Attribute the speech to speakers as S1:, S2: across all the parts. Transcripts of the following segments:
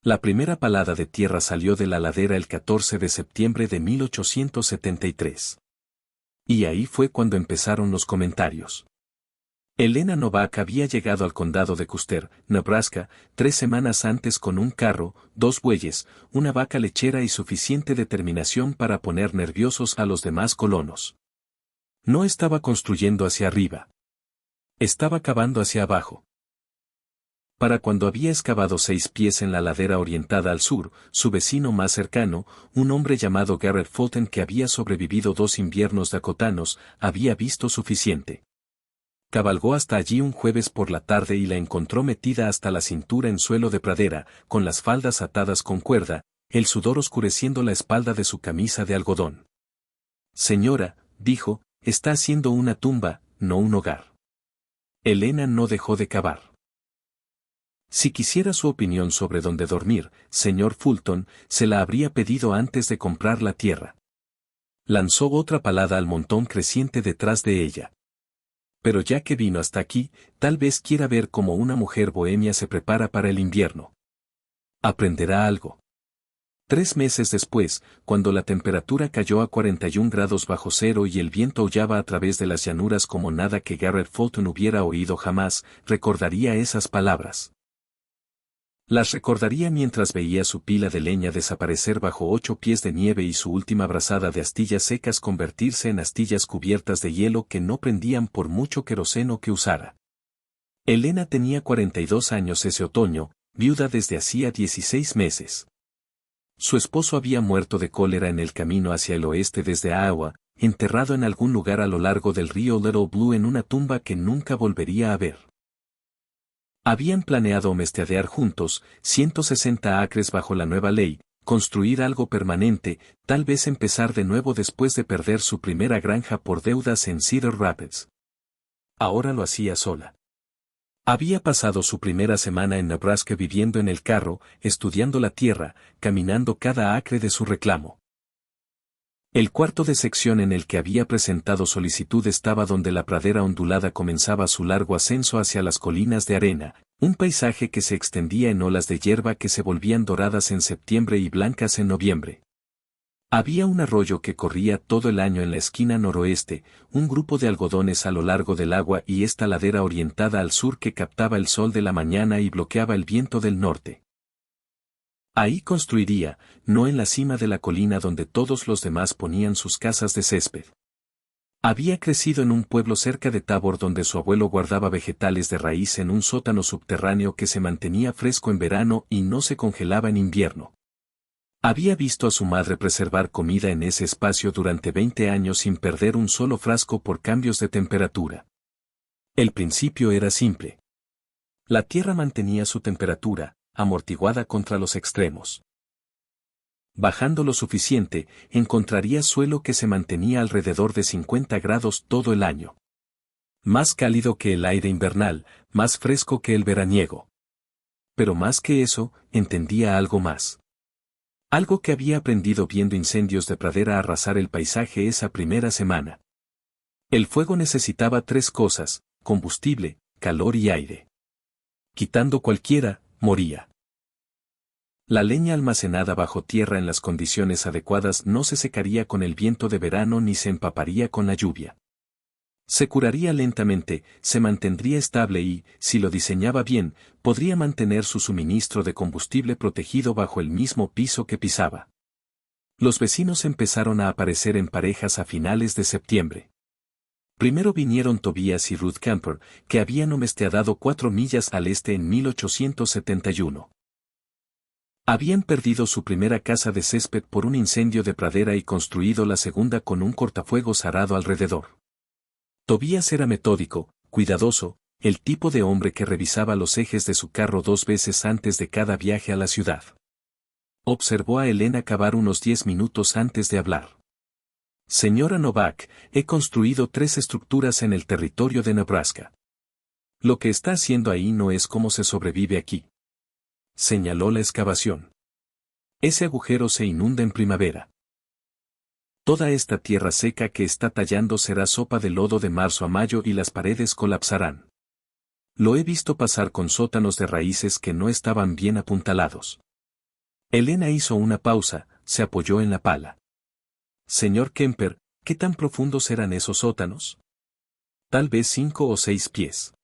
S1: La primera palada de tierra salió de la ladera el 14 de septiembre de 1873. Y ahí fue cuando empezaron los comentarios. Elena Novak había llegado al condado de Custer, Nebraska, 3 semanas antes con un carro, 2 bueyes, una vaca lechera y suficiente determinación para poner nerviosos a los demás colonos. No estaba construyendo hacia arriba. Estaba cavando hacia abajo. Para cuando había excavado 6 pies en la ladera orientada al sur, su vecino más cercano, un hombre llamado Garrett Fulton que había sobrevivido 2 inviernos dakotanos, había visto suficiente. Cabalgó hasta allí un jueves por la tarde y la encontró metida hasta la cintura en suelo de pradera, con las faldas atadas con cuerda, el sudor oscureciendo la espalda de su camisa de algodón. Señora, dijo, está haciendo una tumba, no un hogar. Elena no dejó de cavar. Si quisiera su opinión sobre dónde dormir, señor Fulton, se la habría pedido antes de comprar la tierra. Lanzó otra palada al montón creciente detrás de ella. Pero ya que vino hasta aquí, tal vez quiera ver cómo una mujer bohemia se prepara para el invierno. Aprenderá algo. 3 meses después, cuando la temperatura cayó a 41 grados bajo cero y el viento aullaba a través de las llanuras como nada que Garrett Fulton hubiera oído jamás, recordaría esas palabras. Las recordaría mientras veía su pila de leña desaparecer bajo 8 pies de nieve y su última brazada de astillas secas convertirse en astillas cubiertas de hielo que no prendían por mucho queroseno que usara. Elena tenía 42 años ese otoño, viuda desde hacía 16 meses. Su esposo había muerto de cólera en el camino hacia el oeste desde Iowa, enterrado en algún lugar a lo largo del río Little Blue en una tumba que nunca volvería a ver. Habían planeado homesteadear juntos, 160 acres bajo la nueva ley, construir algo permanente, tal vez empezar de nuevo después de perder su primera granja por deudas en Cedar Rapids. Ahora lo hacía sola. Había pasado su primera semana en Nebraska viviendo en el carro, estudiando la tierra, caminando cada acre de su reclamo. El cuarto de sección en el que había presentado solicitud estaba donde la pradera ondulada comenzaba su largo ascenso hacia las colinas de arena, un paisaje que se extendía en olas de hierba que se volvían doradas en septiembre y blancas en noviembre. Había un arroyo que corría todo el año en la esquina noroeste, un grupo de algodones a lo largo del agua y esta ladera orientada al sur que captaba el sol de la mañana y bloqueaba el viento del norte. Ahí construiría, no en la cima de la colina donde todos los demás ponían sus casas de césped. Había crecido en un pueblo cerca de Tabor donde su abuelo guardaba vegetales de raíz en un sótano subterráneo que se mantenía fresco en verano y no se congelaba en invierno. Había visto a su madre preservar comida en ese espacio durante 20 años sin perder un solo frasco por cambios de temperatura. El principio era simple. La tierra mantenía su temperatura, amortiguada contra los extremos. Bajando lo suficiente, encontraría suelo que se mantenía alrededor de 50 grados todo el año. Más cálido que el aire invernal, más fresco que el veraniego. Pero más que eso, entendía algo más. Algo que había aprendido viendo incendios de pradera arrasar el paisaje esa primera semana. El fuego necesitaba 3 cosas, combustible, calor y aire. Quitando cualquiera, moría. La leña almacenada bajo tierra en las condiciones adecuadas no se secaría con el viento de verano ni se empaparía con la lluvia. Se curaría lentamente, se mantendría estable y, si lo diseñaba bien, podría mantener su suministro de combustible protegido bajo el mismo piso que pisaba. Los vecinos empezaron a aparecer en parejas a finales de septiembre. Primero vinieron Tobias y Ruth Camper, que habían homesteadado 4 millas al este en 1871. Habían perdido su primera casa de césped por un incendio de pradera y construido la segunda con un cortafuegos arado alrededor. Tobias era metódico, cuidadoso, el tipo de hombre que revisaba los ejes de su carro 2 veces antes de cada viaje a la ciudad. Observó a Elena cavar unos 10 minutos antes de hablar. Señora Novak, he construido 3 estructuras en el territorio de Nebraska. Lo que está haciendo ahí no es cómo se sobrevive aquí. Señaló la excavación. Ese agujero se inunda en primavera. Toda esta tierra seca que está tallando será sopa de lodo de marzo a mayo y las paredes colapsarán. Lo he visto pasar con sótanos de raíces que no estaban bien apuntalados. Elena hizo una pausa, se apoyó en la pala. Señor Kemper, ¿qué tan profundos eran esos sótanos? Tal vez 5 o 6 pies.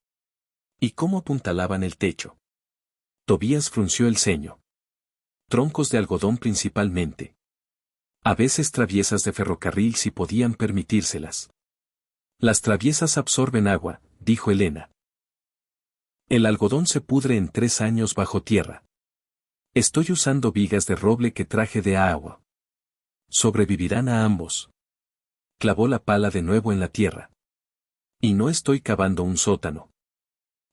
S1: ¿Y cómo apuntalaban el techo? Tobías frunció el ceño. Troncos de algodón principalmente. A veces traviesas de ferrocarril si podían permitírselas. Las traviesas absorben agua, dijo Elena. El algodón se pudre en 3 años bajo tierra. Estoy usando vigas de roble que traje de agua. Sobrevivirán a ambos. Clavó la pala de nuevo en la tierra. Y no estoy cavando un sótano.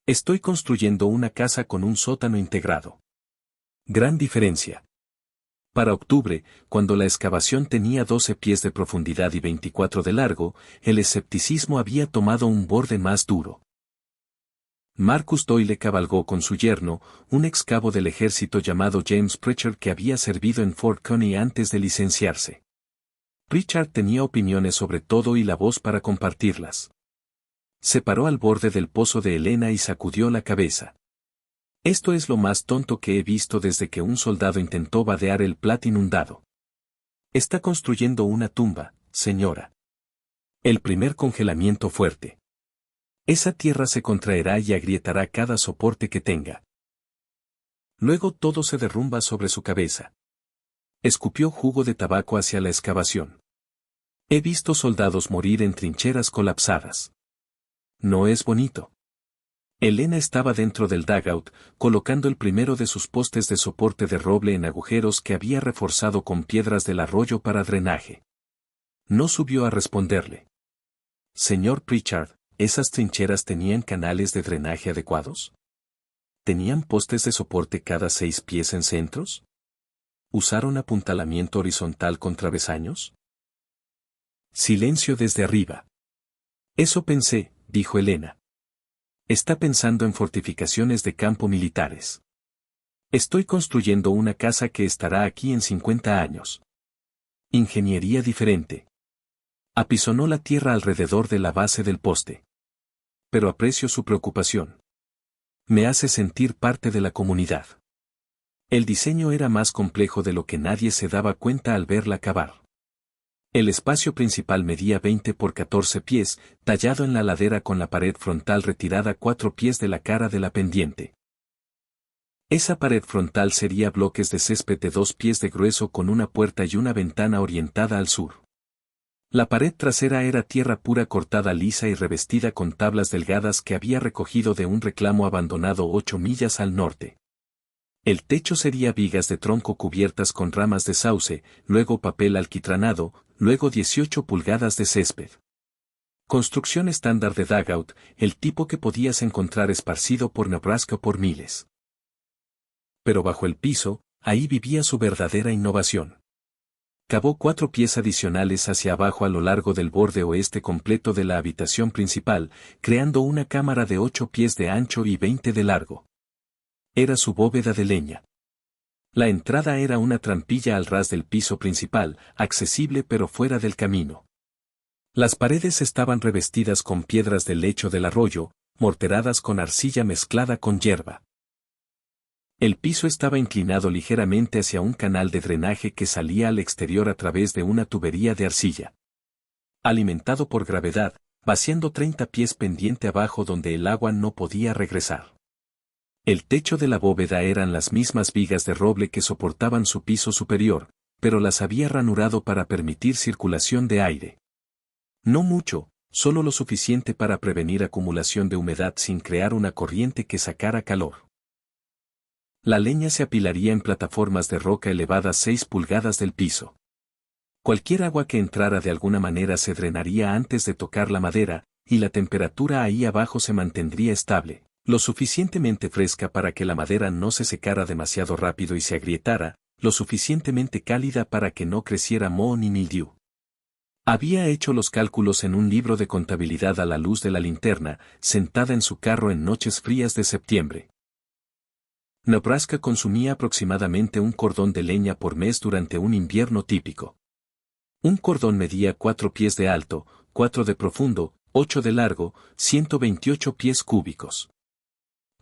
S1: Estoy construyendo una casa con un sótano integrado. Gran diferencia. Para octubre, cuando la excavación tenía 12 pies de profundidad y 24 de largo, el escepticismo había tomado un borde más duro. Marcus Doyle cabalgó con su yerno, un ex cabo del ejército llamado James Pritchard que había servido en Fort Kearny antes de licenciarse. Pritchard tenía opiniones sobre todo y la voz para compartirlas. Se paró al borde del pozo de Elena y sacudió la cabeza. Esto es lo más tonto que he visto desde que un soldado intentó vadear el Platte inundado. Está construyendo una tumba, señora. El primer congelamiento fuerte. Esa tierra se contraerá y agrietará cada soporte que tenga. Luego todo se derrumba sobre su cabeza. Escupió jugo de tabaco hacia la excavación. He visto soldados morir en trincheras colapsadas. No es bonito. Elena estaba dentro del dugout, colocando el primero de sus postes de soporte de roble en agujeros que había reforzado con piedras del arroyo para drenaje. No subió a responderle. Señor Pritchard, ¿esas trincheras tenían canales de drenaje adecuados? ¿Tenían postes de soporte cada 6 pies en centros? ¿Usaron apuntalamiento horizontal con travesaños? Silencio desde arriba. Eso pensé, dijo Elena. Está pensando en fortificaciones de campo militares. Estoy construyendo una casa que estará aquí en 50 años. Ingeniería diferente. Apisonó la tierra alrededor de la base del poste. Pero aprecio su preocupación. Me hace sentir parte de la comunidad. El diseño era más complejo de lo que nadie se daba cuenta al verla cavar. El espacio principal medía 20 por 14 pies, tallado en la ladera con la pared frontal retirada 4 pies de la cara de la pendiente. Esa pared frontal sería bloques de césped de 2 pies de grueso con una puerta y una ventana orientada al sur. La pared trasera era tierra pura cortada lisa y revestida con tablas delgadas que había recogido de un reclamo abandonado 8 millas al norte. El techo sería vigas de tronco cubiertas con ramas de sauce, luego papel alquitranado, luego 18 pulgadas de césped. Construcción estándar de dugout, el tipo que podías encontrar esparcido por Nebraska por miles. Pero bajo el piso, ahí vivía su verdadera innovación. Cavó 4 pies adicionales hacia abajo a lo largo del borde oeste completo de la habitación principal, creando una cámara de 8 pies de ancho y 20 de largo. Era su bóveda de leña. La entrada era una trampilla al ras del piso principal, accesible pero fuera del camino. Las paredes estaban revestidas con piedras del lecho del arroyo, morteradas con arcilla mezclada con hierba. El piso estaba inclinado ligeramente hacia un canal de drenaje que salía al exterior a través de una tubería de arcilla. Alimentado por gravedad, vaciando 30 pies pendiente abajo donde el agua no podía regresar. El techo de la bóveda eran las mismas vigas de roble que soportaban su piso superior, pero las había ranurado para permitir circulación de aire. No mucho, solo lo suficiente para prevenir acumulación de humedad sin crear una corriente que sacara calor. La leña se apilaría en plataformas de roca elevadas 6 pulgadas del piso. Cualquier agua que entrara de alguna manera se drenaría antes de tocar la madera, y la temperatura ahí abajo se mantendría estable, lo suficientemente fresca para que la madera no se secara demasiado rápido y se agrietara, lo suficientemente cálida para que no creciera moho ni mildiu. Había hecho los cálculos en un libro de contabilidad a la luz de la linterna, sentada en su carro en noches frías de septiembre. Nebraska consumía aproximadamente un cordón de leña por mes durante un invierno típico. Un cordón medía 4 pies de alto, 4 de profundo, 8 de largo, 128 pies cúbicos.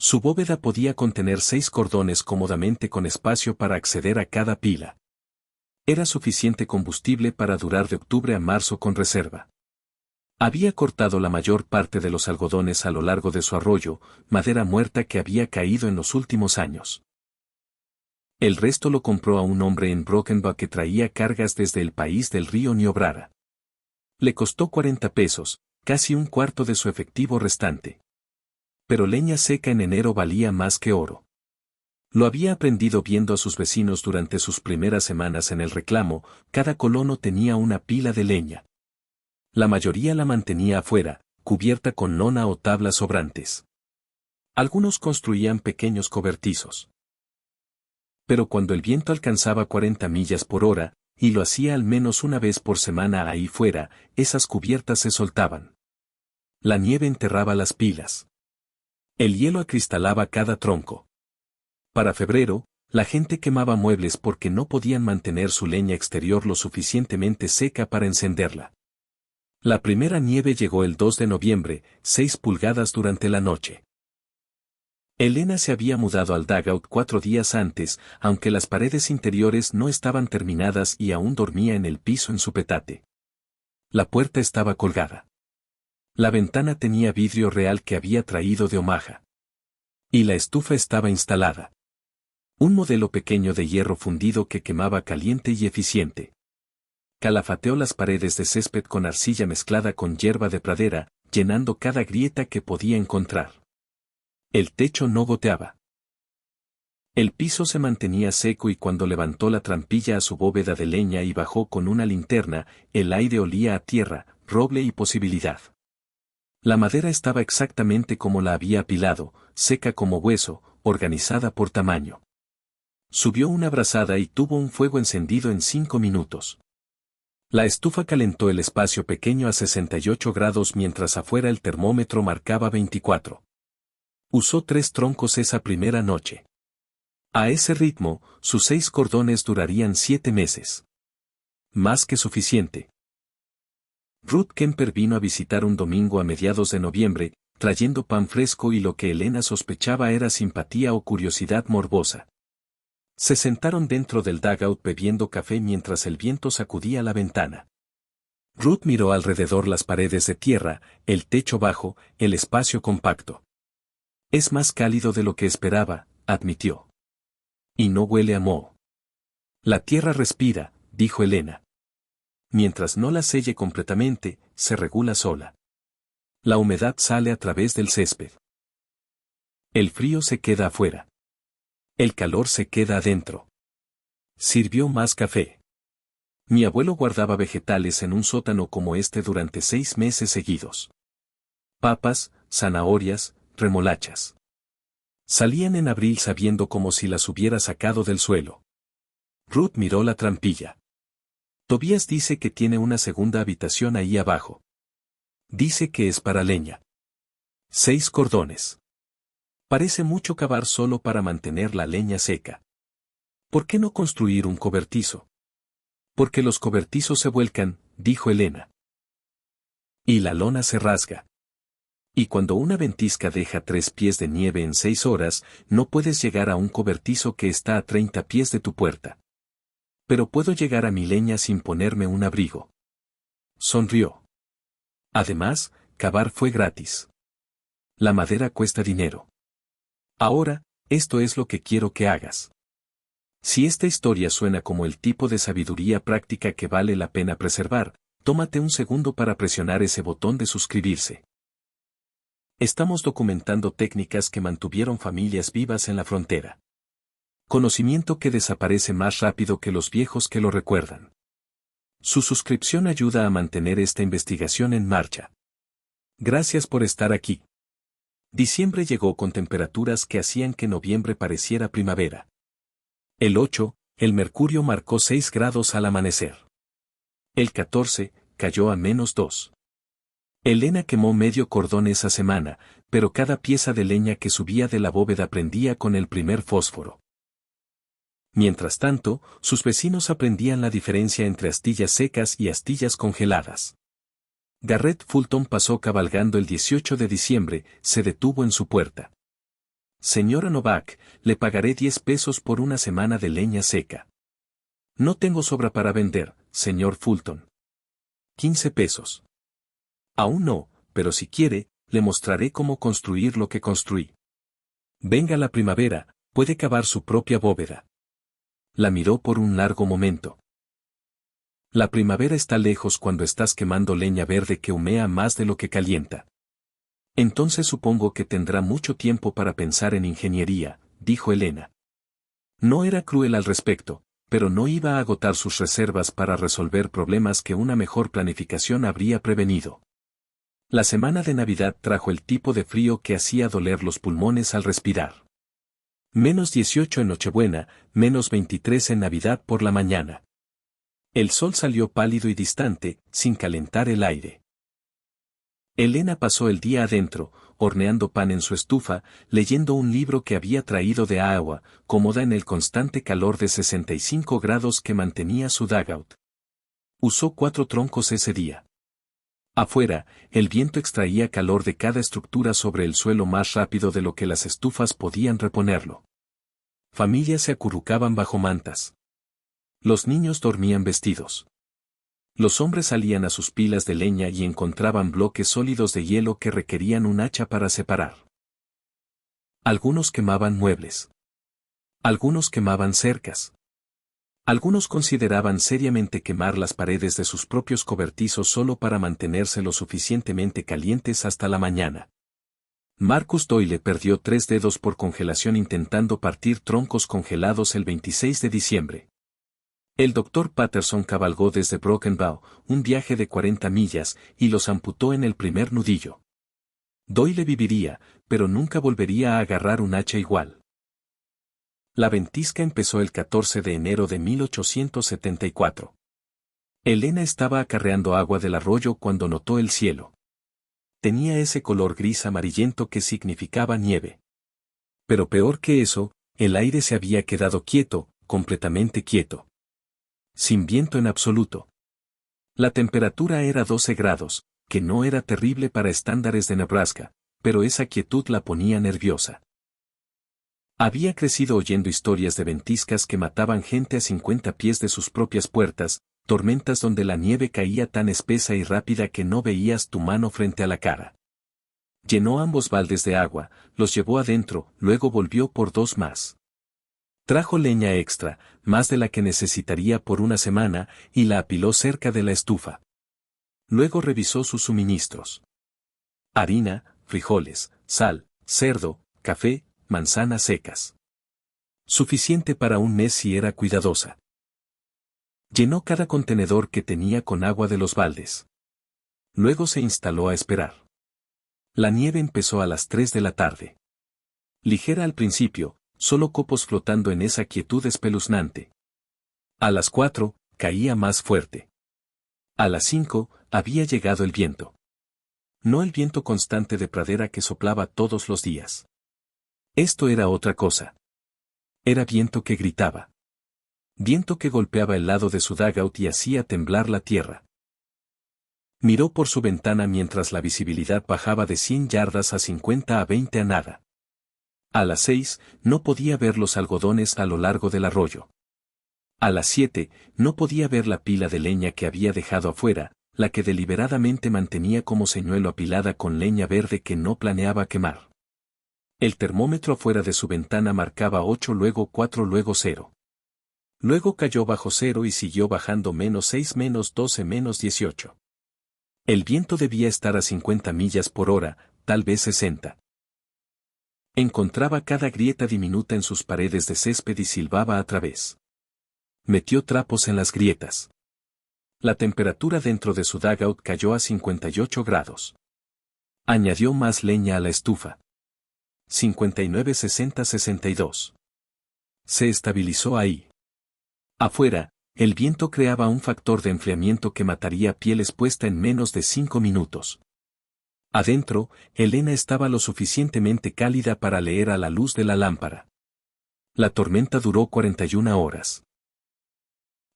S1: Su bóveda podía contener 6 cordones cómodamente con espacio para acceder a cada pila. Era suficiente combustible para durar de octubre a marzo con reserva. Había cortado la mayor parte de los algodones a lo largo de su arroyo, madera muerta que había caído en los últimos años. El resto lo compró a un hombre en Brockenbach que traía cargas desde el país del río Niobrara. Le costó 40 pesos, casi un cuarto de su efectivo restante. Pero leña seca en enero valía más que oro. Lo había aprendido viendo a sus vecinos durante sus primeras semanas en el reclamo, cada colono tenía una pila de leña. La mayoría la mantenía afuera, cubierta con lona o tablas sobrantes. Algunos construían pequeños cobertizos. Pero cuando el viento alcanzaba 40 millas por hora, y lo hacía al menos una vez por semana ahí fuera, esas cubiertas se soltaban. La nieve enterraba las pilas. El hielo acristalaba cada tronco. Para febrero, la gente quemaba muebles porque no podían mantener su leña exterior lo suficientemente seca para encenderla. La primera nieve llegó el 2 de noviembre, 6 pulgadas durante la noche. Elena se había mudado al dugout 4 días antes, aunque las paredes interiores no estaban terminadas y aún dormía en el piso en su petate. La puerta estaba colgada. La ventana tenía vidrio real que había traído de Omaha. Y la estufa estaba instalada. Un modelo pequeño de hierro fundido que quemaba caliente y eficiente. Calafateó las paredes de césped con arcilla mezclada con hierba de pradera, llenando cada grieta que podía encontrar. El techo no goteaba. El piso se mantenía seco y cuando levantó la trampilla a su bóveda de leña y bajó con una linterna, el aire olía a tierra, roble y posibilidad. La madera estaba exactamente como la había apilado, seca como hueso, organizada por tamaño. Subió una brazada y tuvo un fuego encendido en 5 minutos. La estufa calentó el espacio pequeño a 68 grados mientras afuera el termómetro marcaba 24. Usó 3 troncos esa primera noche. A ese ritmo, sus 6 cordones durarían 7 meses. Más que suficiente. Ruth Kemper vino a visitar un domingo a mediados de noviembre, trayendo pan fresco y lo que Elena sospechaba era simpatía o curiosidad morbosa. Se sentaron dentro del dugout bebiendo café mientras el viento sacudía la ventana. Ruth miró alrededor las paredes de tierra, el techo bajo, el espacio compacto. Es más cálido de lo que esperaba, admitió. Y no huele a moho. La tierra respira, dijo Elena. Mientras no la selle completamente, se regula sola. La humedad sale a través del césped. El frío se queda afuera. El calor se queda adentro. Sirvió más café. Mi abuelo guardaba vegetales en un sótano como este durante 6 meses seguidos. Papas, zanahorias, remolachas. Salían en abril sabiendo como si las hubiera sacado del suelo. Ruth miró la trampilla. Tobías dice que tiene una segunda habitación ahí abajo. Dice que es para leña. 6 cordones. Parece mucho cavar solo para mantener la leña seca. ¿Por qué no construir un cobertizo? Porque los cobertizos se vuelcan, dijo Elena. Y la lona se rasga. Y cuando una ventisca deja 3 pies de nieve en 6 horas, no puedes llegar a un cobertizo que está a 30 pies de tu puerta. Pero puedo llegar a mi leña sin ponerme un abrigo. Sonrió. Además, cavar fue gratis. La madera cuesta dinero. Ahora, esto es lo que quiero que hagas. Si esta historia suena como el tipo de sabiduría práctica que vale la pena preservar, tómate un segundo para presionar ese botón de suscribirse. Estamos documentando técnicas que mantuvieron familias vivas en la frontera. Conocimiento que desaparece más rápido que los viejos que lo recuerdan. Su suscripción ayuda a mantener esta investigación en marcha. Gracias por estar aquí. Diciembre llegó con temperaturas que hacían que noviembre pareciera primavera. El 8, el mercurio marcó 6 grados al amanecer. El 14, cayó a -2. Elena quemó medio cordón esa semana, pero cada pieza de leña que subía de la bóveda prendía con el primer fósforo. Mientras tanto, sus vecinos aprendían la diferencia entre astillas secas y astillas congeladas. Garrett Fulton pasó cabalgando el 18 de diciembre, se detuvo en su puerta. Señora Novak, le pagaré 10 pesos por una semana de leña seca. No tengo sobra para vender, señor Fulton. 15 pesos. Aún no, pero si quiere, le mostraré cómo construir lo que construí. Venga la primavera, puede cavar su propia bóveda. La miró por un largo momento. La primavera está lejos cuando estás quemando leña verde que humea más de lo que calienta. Entonces supongo que tendrá mucho tiempo para pensar en ingeniería, dijo Elena. No era cruel al respecto, pero no iba a agotar sus reservas para resolver problemas que una mejor planificación habría prevenido. La semana de Navidad trajo el tipo de frío que hacía doler los pulmones al respirar. -18 en Nochebuena, -23 en Navidad por la mañana. El sol salió pálido y distante, sin calentar el aire. Elena pasó el día adentro, horneando pan en su estufa, leyendo un libro que había traído de Iowa, cómoda en el constante calor de 65 grados que mantenía su dugout. Usó 4 troncos ese día. Afuera, el viento extraía calor de cada estructura sobre el suelo más rápido de lo que las estufas podían reponerlo. Familias se acurrucaban bajo mantas. Los niños dormían vestidos. Los hombres salían a sus pilas de leña y encontraban bloques sólidos de hielo que requerían un hacha para separar. Algunos quemaban muebles. Algunos quemaban cercas. Algunos consideraban seriamente quemar las paredes de sus propios cobertizos solo para mantenerse lo suficientemente calientes hasta la mañana. Marcus Doyle perdió 3 dedos por congelación intentando partir troncos congelados el 26 de diciembre. El Dr. Patterson cabalgó desde Broken Bow, un viaje de 40 millas, y los amputó en el primer nudillo. Doyle viviría, pero nunca volvería a agarrar un hacha igual. La ventisca empezó el 14 de enero de 1874. Elena estaba acarreando agua del arroyo cuando notó el cielo. Tenía ese color gris amarillento que significaba nieve. Pero peor que eso, el aire se había quedado quieto, completamente quieto. Sin viento en absoluto. La temperatura era 12 grados, que no era terrible para estándares de Nebraska, pero esa quietud la ponía nerviosa. Había crecido oyendo historias de ventiscas que mataban gente a 50 pies de sus propias puertas, tormentas donde la nieve caía tan espesa y rápida que no veías tu mano frente a la cara. Llenó ambos baldes de agua, los llevó adentro, luego volvió por 2 más. Trajo leña extra, más de la que necesitaría por una semana, y la apiló cerca de la estufa. Luego revisó sus suministros. Harina, frijoles, sal, cerdo, café, manzanas secas. Suficiente para un mes si era cuidadosa. Llenó cada contenedor que tenía con agua de los baldes. Luego se instaló a esperar. La nieve empezó a las 3 de la tarde. Ligera al principio, solo copos flotando en esa quietud espeluznante. A las 4, caía más fuerte. A las 5, había llegado el viento. No el viento constante de pradera que soplaba todos los días. Esto era otra cosa. Era viento que gritaba. Viento que golpeaba el lado de su dugout y hacía temblar la tierra. Miró por su ventana mientras la visibilidad bajaba de 100 yardas a 50 a 20 a nada. A las 6, no podía ver los algodones a lo largo del arroyo. A las 7, no podía ver la pila de leña que había dejado afuera, la que deliberadamente mantenía como señuelo apilada con leña verde que no planeaba quemar. El termómetro afuera de su ventana marcaba 8, luego 4, luego 0. Luego cayó bajo 0 y siguió bajando -6, -12, -18. El viento debía estar a 50 millas por hora, tal vez 60. Encontraba cada grieta diminuta en sus paredes de césped y silbaba a través. Metió trapos en las grietas. La temperatura dentro de su dugout cayó a 58 grados. Añadió más leña a la estufa. 59, 60, 62. Se estabilizó ahí. Afuera, el viento creaba un factor de enfriamiento que mataría piel expuesta en menos de 5 minutos. Adentro, Elena estaba lo suficientemente cálida para leer a la luz de la lámpara. La tormenta duró 41 horas.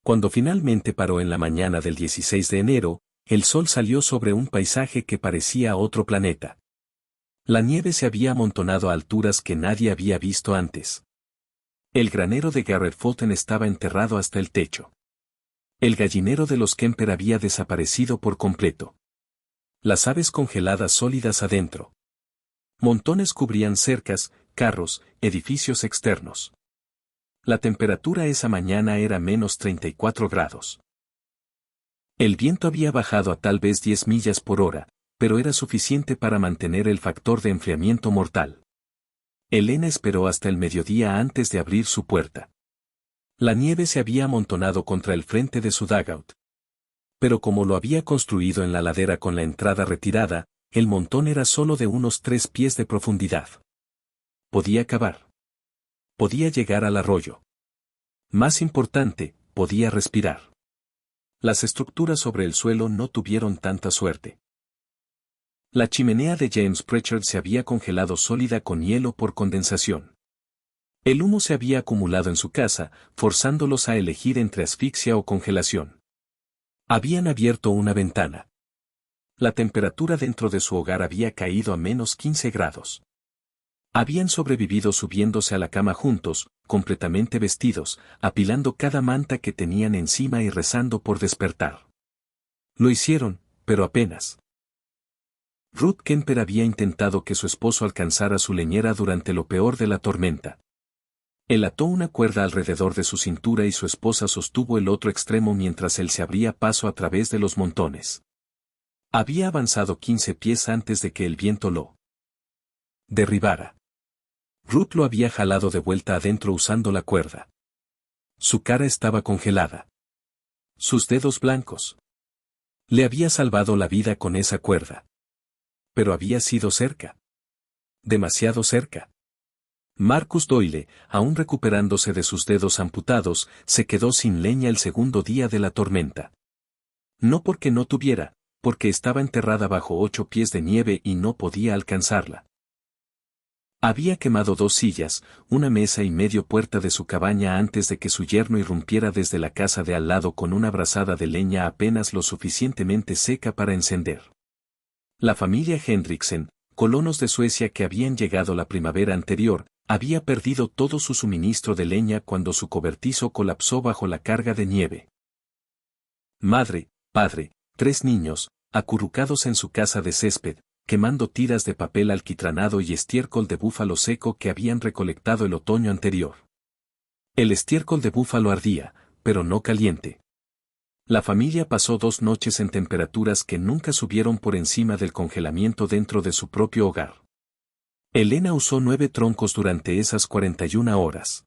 S1: Cuando finalmente paró en la mañana del 16 de enero, el sol salió sobre un paisaje que parecía otro planeta. La nieve se había amontonado a alturas que nadie había visto antes. El granero de Garrett Fulton estaba enterrado hasta el techo. El gallinero de los Kemper había desaparecido por completo. Las aves congeladas sólidas adentro. Montones cubrían cercas, carros, edificios externos. La temperatura esa mañana era menos 34 grados. El viento había bajado a tal vez 10 millas por hora, pero era suficiente para mantener el factor de enfriamiento mortal. Elena esperó hasta el mediodía antes de abrir su puerta. La nieve se había amontonado contra el frente de su dugout. Pero como lo había construido en la ladera con la entrada retirada, el montón era solo de unos 3 pies de profundidad. Podía cavar. Podía llegar al arroyo. Más importante, podía respirar. Las estructuras sobre el suelo no tuvieron tanta suerte. La chimenea de James Pritchard se había congelado sólida con hielo por condensación. El humo se había acumulado en su casa, forzándolos a elegir entre asfixia o congelación. Habían abierto una ventana. La temperatura dentro de su hogar había caído a menos 15 grados. Habían sobrevivido subiéndose a la cama juntos, completamente vestidos, apilando cada manta que tenían encima y rezando por despertar. Lo hicieron, pero apenas. Ruth Kemper había intentado que su esposo alcanzara su leñera durante lo peor de la tormenta. Él ató una cuerda alrededor de su cintura y su esposa sostuvo el otro extremo mientras él se abría paso a través de los montones. Había avanzado 15 pies antes de que el viento lo derribara. Ruth lo había jalado de vuelta adentro usando la cuerda. Su cara estaba congelada. Sus dedos blancos. Le había salvado la vida con esa cuerda. Pero había sido cerca. Demasiado cerca. Marcus Doyle, aún recuperándose de sus dedos amputados, se quedó sin leña el segundo día de la tormenta. No porque no tuviera, porque estaba enterrada bajo 8 pies de nieve y no podía alcanzarla. Había quemado 2 sillas, una mesa y medio puerta de su cabaña antes de que su yerno irrumpiera desde la casa de al lado con una brazada de leña apenas lo suficientemente seca para encender. La familia Hendricksen, colonos de Suecia que habían llegado la primavera anterior, había perdido todo su suministro de leña cuando su cobertizo colapsó bajo la carga de nieve. Madre, padre, 3 niños, acurrucados en su casa de césped, quemando tiras de papel alquitranado y estiércol de búfalo seco que habían recolectado el otoño anterior. El estiércol de búfalo ardía, pero no caliente. La familia pasó 2 noches en temperaturas que nunca subieron por encima del congelamiento dentro de su propio hogar. Elena usó 9 troncos durante esas 41 horas.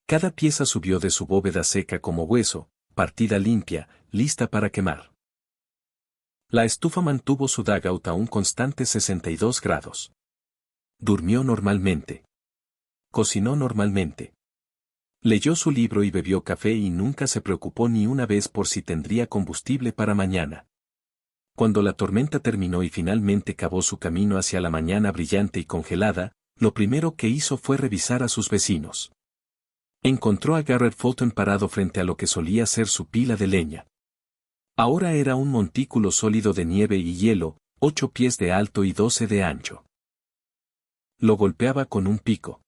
S1: Cada pieza subió de su bóveda seca como hueso, partida limpia, lista para quemar. La estufa mantuvo su dugout a un constante 62 grados. Durmió normalmente. Cocinó normalmente. Leyó su libro y bebió café y nunca se preocupó ni una vez por si tendría combustible para mañana. Cuando la tormenta terminó y finalmente cavó su camino hacia la mañana brillante y congelada, lo primero que hizo fue revisar a sus vecinos. Encontró a Garrett Fulton parado frente a lo que solía ser su pila de leña. Ahora era un montículo sólido de nieve y hielo, 8 pies de alto y 12 de ancho. Lo golpeaba con un pico.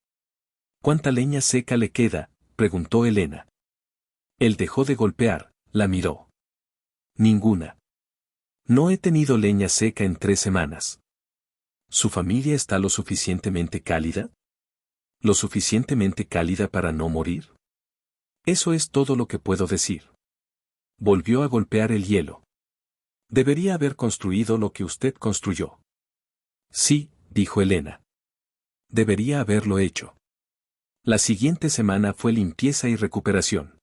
S1: ¿Cuánta leña seca le queda?, preguntó Elena. Él dejó de golpear, la miró. Ninguna. No he tenido leña seca en 3 semanas. ¿Su familia está lo suficientemente cálida? ¿Lo suficientemente cálida para no morir? Eso es todo lo que puedo decir. Volvió a golpear el hielo. Debería haber construido lo que usted construyó. Sí, dijo Elena. Debería haberlo hecho. La siguiente semana fue limpieza y recuperación.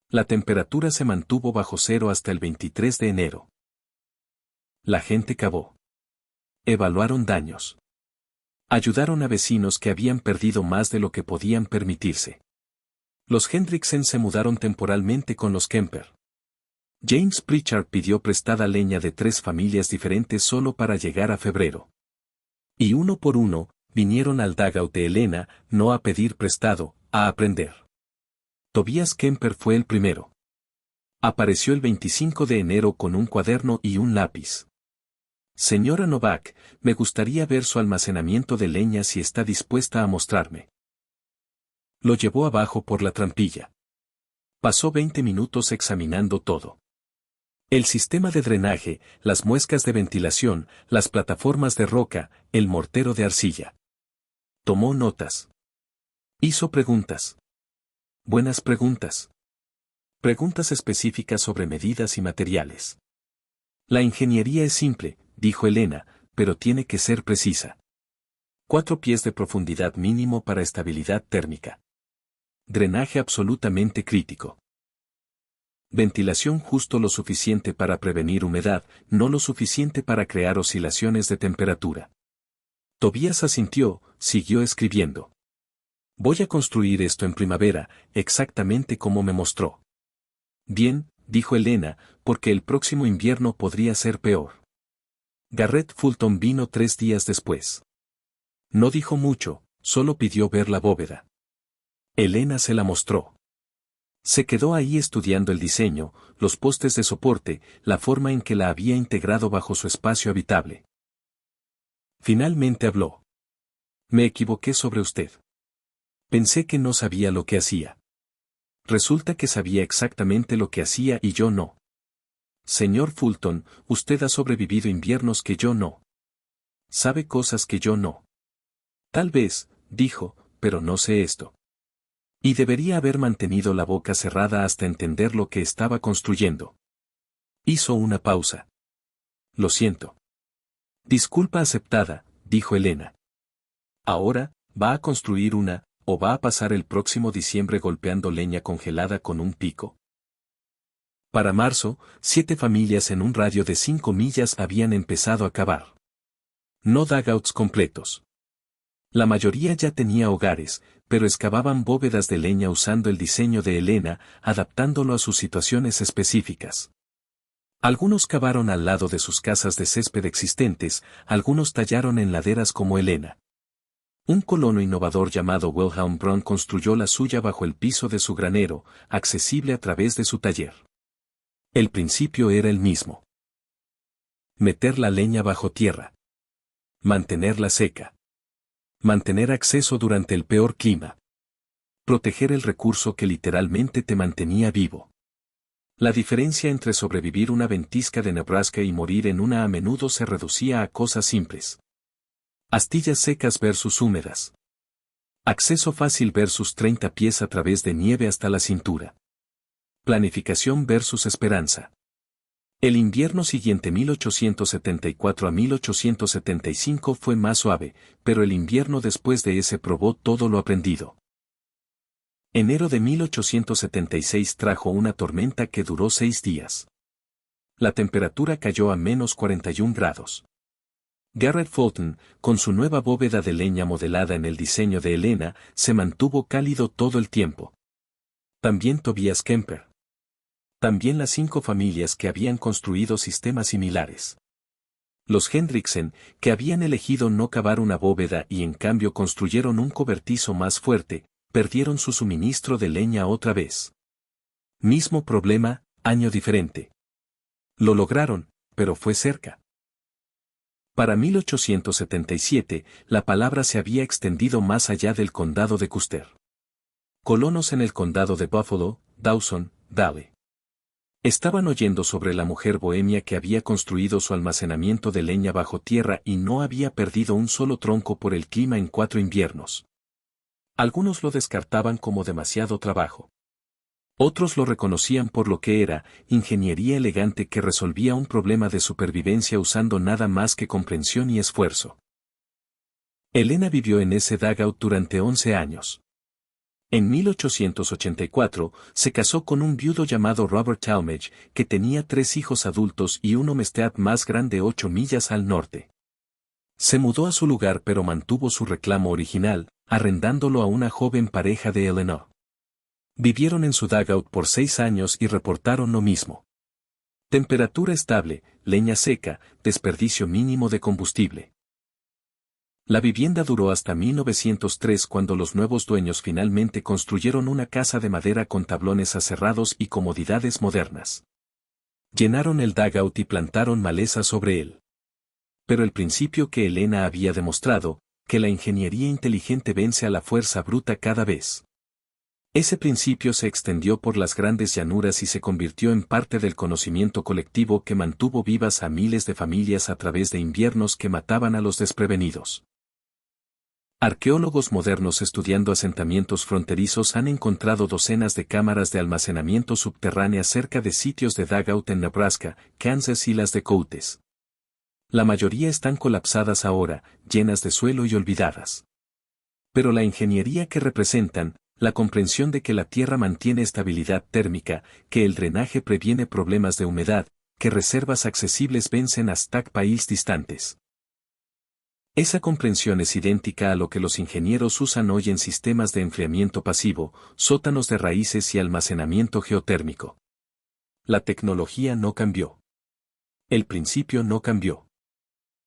S1: La temperatura se mantuvo bajo cero hasta el 23 de enero. La gente cavó. Evaluaron daños. Ayudaron a vecinos que habían perdido más de lo que podían permitirse. Los Hendricksen se mudaron temporalmente con los Kemper. James Pritchard pidió prestada leña de 3 familias diferentes solo para llegar a febrero. Y uno por uno, vinieron al dugout de Elena, no a pedir prestado, a aprender. Tobias Kemper fue el primero. Apareció el 25 de enero con un cuaderno y un lápiz. Señora Novak, me gustaría ver su almacenamiento de leña si está dispuesta a mostrarme. Lo llevó abajo por la trampilla. Pasó 20 minutos examinando todo. El sistema de drenaje, las muescas de ventilación, las plataformas de roca, el mortero de arcilla. Tomó notas. Hizo preguntas. Buenas preguntas. Preguntas específicas sobre medidas y materiales. La ingeniería es simple, dijo Elena, pero tiene que ser precisa. 4 pies de profundidad mínimo para estabilidad térmica. Drenaje absolutamente crítico. Ventilación justo lo suficiente para prevenir humedad, no lo suficiente para crear oscilaciones de temperatura. Tobías asintió, siguió escribiendo. Voy a construir esto en primavera, exactamente como me mostró. Bien, dijo Elena, porque el próximo invierno podría ser peor. Garrett Fulton vino 3 días después. No dijo mucho, solo pidió ver la bóveda. Elena se la mostró. Se quedó ahí estudiando el diseño, los postes de soporte, la forma en que la había integrado bajo su espacio habitable. Finalmente habló. Me equivoqué sobre usted. Pensé que no sabía lo que hacía. Resulta que sabía exactamente lo que hacía y yo no. Señor Fulton, usted ha sobrevivido inviernos que yo no. Sabe cosas que yo no. Tal vez, dijo, pero no sé esto. Y debería haber mantenido la boca cerrada hasta entender lo que estaba construyendo. Hizo una pausa. Lo siento. Disculpa aceptada, dijo Elena. Ahora, ¿va a construir una, o va a pasar el próximo diciembre golpeando leña congelada con un pico? Para marzo, 7 familias en un radio de 5 millas habían empezado a cavar. No dugouts completos. La mayoría ya tenía hogares, pero excavaban bóvedas de leña usando el diseño de Elena, adaptándolo a sus situaciones específicas. Algunos cavaron al lado de sus casas de césped existentes, algunos tallaron en laderas como Elena. Un colono innovador llamado Wilhelm Braun construyó la suya bajo el piso de su granero, accesible a través de su taller. El principio era el mismo. Meter la leña bajo tierra. Mantenerla seca. Mantener acceso durante el peor clima. Proteger el recurso que literalmente te mantenía vivo. La diferencia entre sobrevivir una ventisca de Nebraska y morir en una a menudo se reducía a cosas simples. Astillas secas versus húmedas. Acceso fácil versus 30 pies a través de nieve hasta la cintura. Planificación versus esperanza. El invierno siguiente 1874 a 1875 fue más suave, pero el invierno después de ese probó todo lo aprendido. Enero de 1876 trajo una tormenta que duró 6 días. La temperatura cayó a menos 41 grados. Garrett Fulton, con su nueva bóveda de leña modelada en el diseño de Elena, se mantuvo cálido todo el tiempo. También Tobias Kemper. También las 5 familias que habían construido sistemas similares. Los Hendrickson, que habían elegido no cavar una bóveda y en cambio construyeron un cobertizo más fuerte, perdieron su suministro de leña otra vez. Mismo problema, año diferente. Lo lograron, pero fue cerca. Para 1877, la palabra se había extendido más allá del condado de Custer. Colonos en el condado de Buffalo, Dawson, Valley. Estaban oyendo sobre la mujer bohemia que había construido su almacenamiento de leña bajo tierra y no había perdido un solo tronco por el clima en 4 inviernos. Algunos lo descartaban como demasiado trabajo. Otros lo reconocían por lo que era, ingeniería elegante que resolvía un problema de supervivencia usando nada más que comprensión y esfuerzo. Elena vivió en ese dugout durante 11 años. En 1884, se casó con un viudo llamado Robert Talmage, que tenía 3 hijos adultos y un homestead más grande 8 millas al norte. Se mudó a su lugar pero mantuvo su reclamo original, arrendándolo a una joven pareja de Eleanor. Vivieron en su dugout por 6 años y reportaron lo mismo. Temperatura estable, leña seca, desperdicio mínimo de combustible. La vivienda duró hasta 1903 cuando los nuevos dueños finalmente construyeron una casa de madera con tablones aserrados y comodidades modernas. Llenaron el dugout y plantaron maleza sobre él. Pero el principio que Elena había demostrado, que la ingeniería inteligente vence a la fuerza bruta cada vez. Ese principio se extendió por las grandes llanuras y se convirtió en parte del conocimiento colectivo que mantuvo vivas a miles de familias a través de inviernos que mataban a los desprevenidos. Arqueólogos modernos estudiando asentamientos fronterizos han encontrado docenas de cámaras de almacenamiento subterráneas cerca de sitios de Daggett en Nebraska, Kansas y las Dakotas. La mayoría están colapsadas ahora, llenas de suelo y olvidadas. Pero la ingeniería que representan, la comprensión de que la tierra mantiene estabilidad térmica, que el drenaje previene problemas de humedad, que reservas accesibles vencen hasta países distantes. Esa comprensión es idéntica a lo que los ingenieros usan hoy en sistemas de enfriamiento pasivo, sótanos de raíces y almacenamiento geotérmico. La tecnología no cambió. El principio no cambió.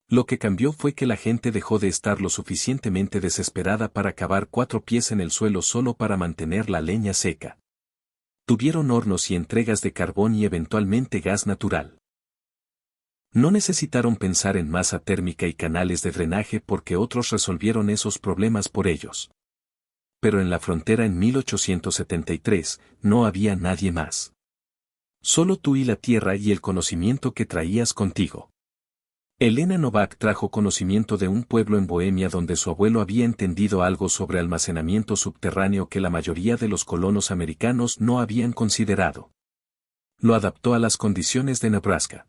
S1: Lo que cambió fue que la gente dejó de estar lo suficientemente desesperada para cavar 4 pies en el suelo solo para mantener la leña seca. Tuvieron hornos y entregas de carbón y eventualmente gas natural. No necesitaron pensar en masa térmica y canales de drenaje porque otros resolvieron esos problemas por ellos. Pero en la frontera en 1873, no había nadie más. Solo tú y la tierra y el conocimiento que traías contigo. Elena Novak trajo conocimiento de un pueblo en Bohemia donde su abuelo había entendido algo sobre almacenamiento subterráneo que la mayoría de los colonos americanos no habían considerado. Lo adaptó a las condiciones de Nebraska.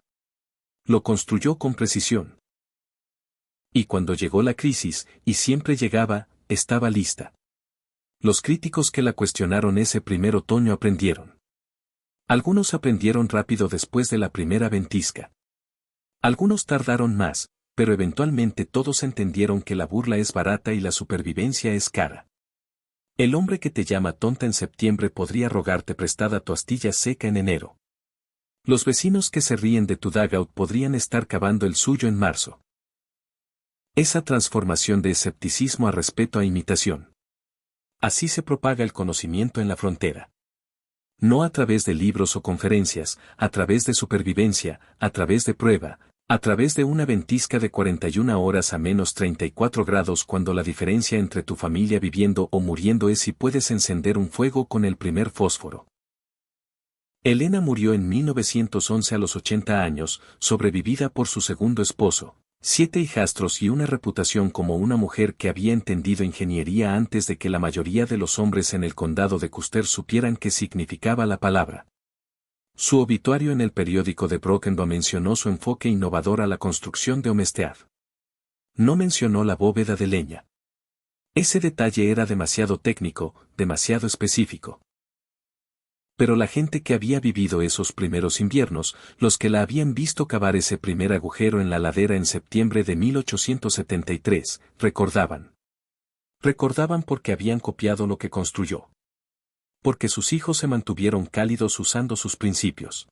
S1: Lo construyó con precisión. Y cuando llegó la crisis, y siempre llegaba, estaba lista. Los críticos que la cuestionaron ese primer otoño aprendieron. Algunos aprendieron rápido después de la primera ventisca. Algunos tardaron más, pero eventualmente todos entendieron que la burla es barata y la supervivencia es cara. El hombre que te llama tonta en septiembre podría rogarte prestada tu astilla seca en enero. Los vecinos que se ríen de tu dugout podrían estar cavando el suyo en marzo. Esa transformación de escepticismo a respeto a imitación. Así se propaga el conocimiento en la frontera. No a través de libros o conferencias, a través de supervivencia, a través de prueba, a través de una ventisca de 41 horas a menos 34 grados cuando la diferencia entre tu familia viviendo o muriendo es si puedes encender un fuego con el primer fósforo. Elena murió en 1911 a los 80 años, sobrevivida por su segundo esposo, 7 hijastros y una reputación como una mujer que había entendido ingeniería antes de que la mayoría de los hombres en el condado de Custer supieran qué significaba la palabra. Su obituario en el periódico de Broken Bow mencionó su enfoque innovador a la construcción de Homestead. No mencionó la bóveda de leña. Ese detalle era demasiado técnico, demasiado específico. Pero la gente que había vivido esos primeros inviernos, los que la habían visto cavar ese primer agujero en la ladera en septiembre de 1873, recordaban. Recordaban porque habían copiado lo que construyó. Porque sus hijos se mantuvieron cálidos usando sus principios.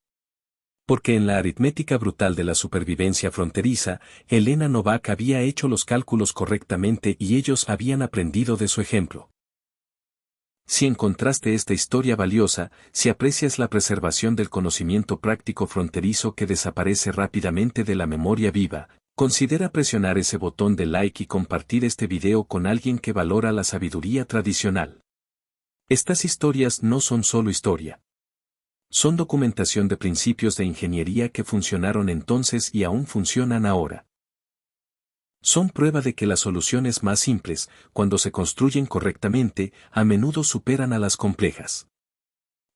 S1: Porque en la aritmética brutal de la supervivencia fronteriza, Elena Novak había hecho los cálculos correctamente y ellos habían aprendido de su ejemplo. Si encontraste esta historia valiosa, si aprecias la preservación del conocimiento práctico fronterizo que desaparece rápidamente de la memoria viva, considera presionar ese botón de like y compartir este video con alguien que valora la sabiduría tradicional. Estas historias no son solo historia. Son documentación de principios de ingeniería que funcionaron entonces y aún funcionan ahora. Son prueba de que las soluciones más simples, cuando se construyen correctamente, a menudo superan a las complejas.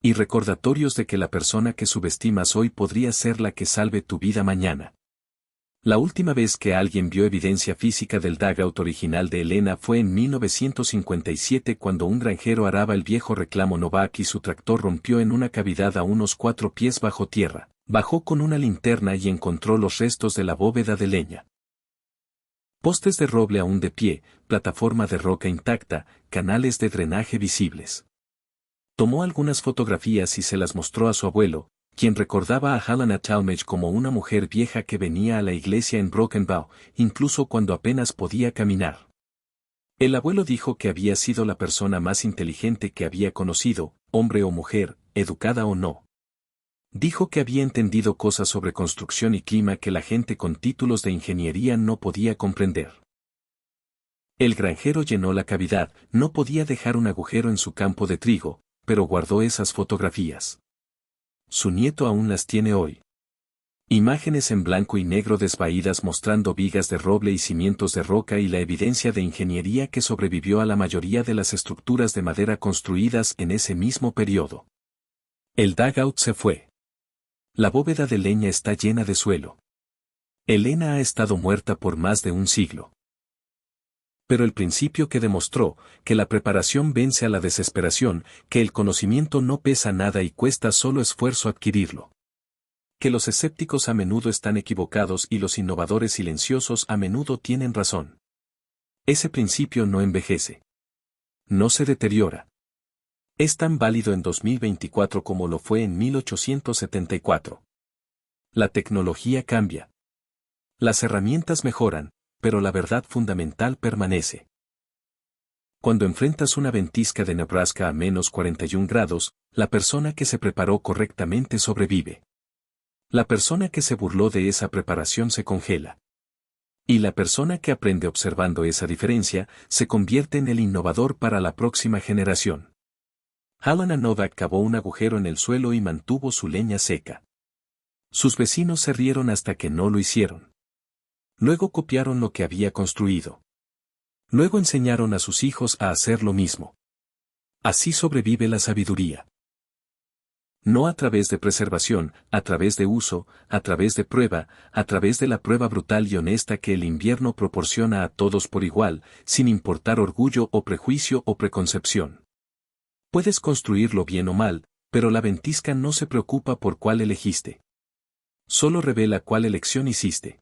S1: Y recordatorios de que la persona que subestimas hoy podría ser la que salve tu vida mañana. La última vez que alguien vio evidencia física del dugout original de Elena fue en 1957 cuando un granjero araba el viejo reclamo Novak y su tractor rompió en una cavidad a unos 4 pies bajo tierra, bajó con una linterna y encontró los restos de la bóveda de leña. Postes de roble aún de pie, plataforma de roca intacta, canales de drenaje visibles. Tomó algunas fotografías y se las mostró a su abuelo, quien recordaba a Helena Talmadge como una mujer vieja que venía a la iglesia en Broken Bow, incluso cuando apenas podía caminar. El abuelo dijo que había sido la persona más inteligente que había conocido, hombre o mujer, educada o no. Dijo que había entendido cosas sobre construcción y clima que la gente con títulos de ingeniería no podía comprender. El granjero llenó la cavidad, no podía dejar un agujero en su campo de trigo, pero guardó esas fotografías. Su nieto aún las tiene hoy. Imágenes en blanco y negro desvaídas mostrando vigas de roble y cimientos de roca y la evidencia de ingeniería que sobrevivió a la mayoría de las estructuras de madera construidas en ese mismo periodo. El dugout se fue. La bóveda de leña está llena de suelo. Elena ha estado muerta por más de un siglo. Pero el principio que demostró, que la preparación vence a la desesperación, que el conocimiento no pesa nada y cuesta solo esfuerzo adquirirlo. Que los escépticos a menudo están equivocados y los innovadores silenciosos a menudo tienen razón. Ese principio no envejece. No se deteriora. Es tan válido en 2024 como lo fue en 1874. La tecnología cambia. Las herramientas mejoran, pero la verdad fundamental permanece. Cuando enfrentas una ventisca de Nebraska a menos 41 grados, la persona que se preparó correctamente sobrevive. La persona que se burló de esa preparación se congela. Y la persona que aprende observando esa diferencia, se convierte en el innovador para la próxima generación. Helena Novak cavó un agujero en el suelo y mantuvo su leña seca. Sus vecinos se rieron hasta que no lo hicieron. Luego copiaron lo que había construido. Luego enseñaron a sus hijos a hacer lo mismo. Así sobrevive la sabiduría. No a través de preservación, a través de uso, a través de prueba, a través de la prueba brutal y honesta que el invierno proporciona a todos por igual, sin importar orgullo o prejuicio o preconcepción. Puedes construirlo bien o mal, pero la ventisca no se preocupa por cuál elegiste. Solo revela cuál elección hiciste.